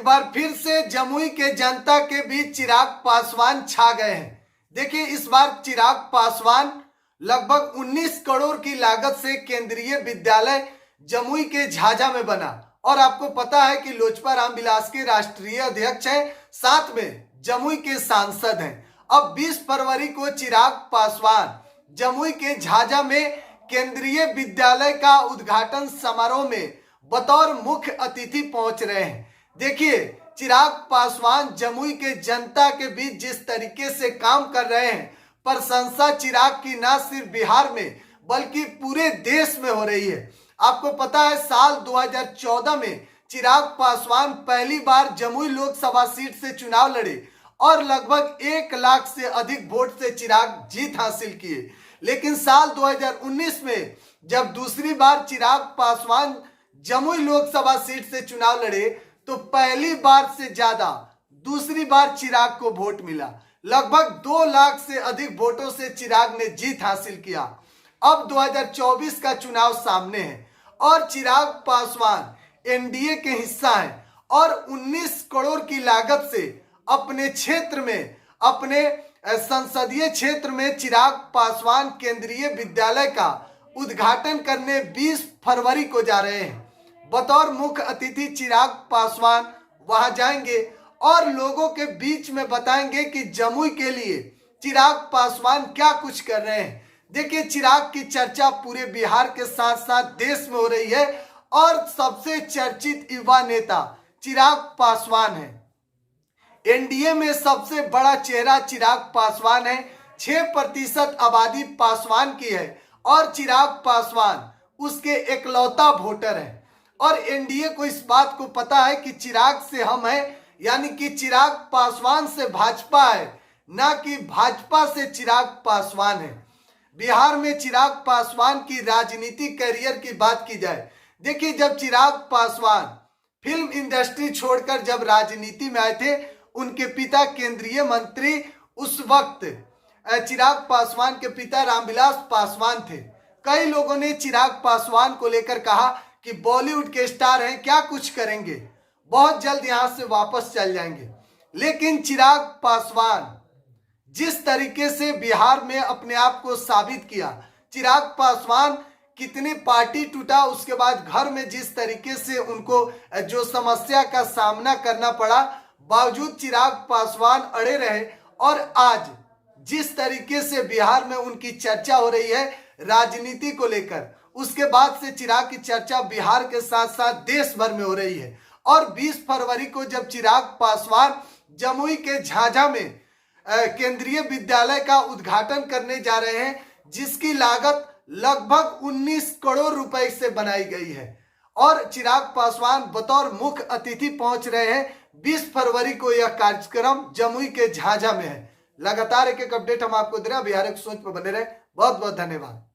बार फिर से जमुई के जनता के बीच चिराग पासवान छा गए हैं। देखिए, इस बार चिराग पासवान लगभग 19 करोड़ की लागत से केंद्रीय विद्यालय जमुई के झाझा में बना। और आपको पता है कि लोजपा रामविलास के राष्ट्रीय अध्यक्ष हैं, साथ में जमुई के सांसद हैं। अब 20 फरवरी को चिराग पासवान जमुई के झाझा में केंद्रीय विद्यालय का उद्घाटन समारोह में बतौर मुख्य अतिथि पहुंच रहे हैं। देखिए, चिराग पासवान जमुई के जनता के बीच जिस तरीके से काम कर रहे हैं, प्रशंसा चिराग की न सिर्फ बिहार में बल्कि पूरे देश में हो रही है। आपको पता है, साल 2014 में चिराग पासवान पहली बार जमुई लोकसभा सीट से चुनाव लड़े और लगभग 1 लाख से अधिक वोट से चिराग जीत हासिल किए। लेकिन साल 2019 में जब दूसरी बार चिराग पासवान जमुई लोकसभा सीट से चुनाव लड़े तो पहली बार से ज्यादा दूसरी बार चिराग को वोट मिला। लगभग 2 लाख से अधिक वोटों से चिराग ने जीत हासिल किया। अब 2024 का चुनाव सामने है और चिराग पासवान एनडीए के हिस्सा हैं और 19 करोड़ की लागत से अपने क्षेत्र में, अपने संसदीय क्षेत्र में चिराग पासवान केंद्रीय विद्यालय का उद्घाटन करने 20 फरवरी को जा रहे हैं। बतौर मुख्य अतिथि चिराग पासवान वहां जाएंगे और लोगों के बीच में बताएंगे कि जमुई के लिए चिराग पासवान क्या कुछ कर रहे हैं। देखिए, चिराग की चर्चा पूरे बिहार के साथ साथ देश में हो रही है और सबसे चर्चित युवा नेता चिराग पासवान है। एनडीए में सबसे बड़ा चेहरा चिराग पासवान है। 6% आबादी पासवान की है और चिराग पासवान उसके एकलौता वोटर है। और एनडीए को इस बात को पता है कि चिराग से हम हैं, यानी कि चिराग पासवान से भाजपा है, ना कि भाजपा से चिराग पासवान है। बिहार में चिराग पासवान की राजनीतिक करियर की बात की जाए, देखिए, जब चिराग पासवान फिल्म इंडस्ट्री छोड़कर जब राजनीति में आए थे, उनके पिता केंद्रीय मंत्री उस वक्त चिराग पासवान के पिता रामविलास पासवान थे। कई लोगों ने चिराग पासवान को लेकर कहा कि बॉलीवुड के स्टार हैं, क्या कुछ करेंगे, बहुत जल्द यहां से वापस चल जाएंगे। लेकिन चिराग पासवान जिस तरीके से बिहार में अपने आप को साबित किया, चिराग पासवान कितनी पार्टी टूटा, उसके बाद घर में जिस तरीके से उनको जो समस्या का सामना करना पड़ा, बावजूद चिराग पासवान अड़े रहे। और आज जिस तरीके से बिहार में उनकी चर्चा हो रही है राजनीति को लेकर, उसके बाद से चिराग की चर्चा बिहार के साथ साथ देश भर में हो रही है। और 20 फरवरी को जब चिराग पासवान जमुई के झाझा में केंद्रीय विद्यालय का उद्घाटन करने जा रहे हैं, जिसकी लागत लगभग 19 करोड़ रुपए से बनाई गई है और चिराग पासवान बतौर मुख्य अतिथि पहुंच रहे हैं। 20 फरवरी को यह कार्यक्रम जमुई के झाझा में है। लगातार एक अपडेट हम आपको दे रहे हैं। बिहार एक सोच पर बने रहे। बहुत बहुत धन्यवाद।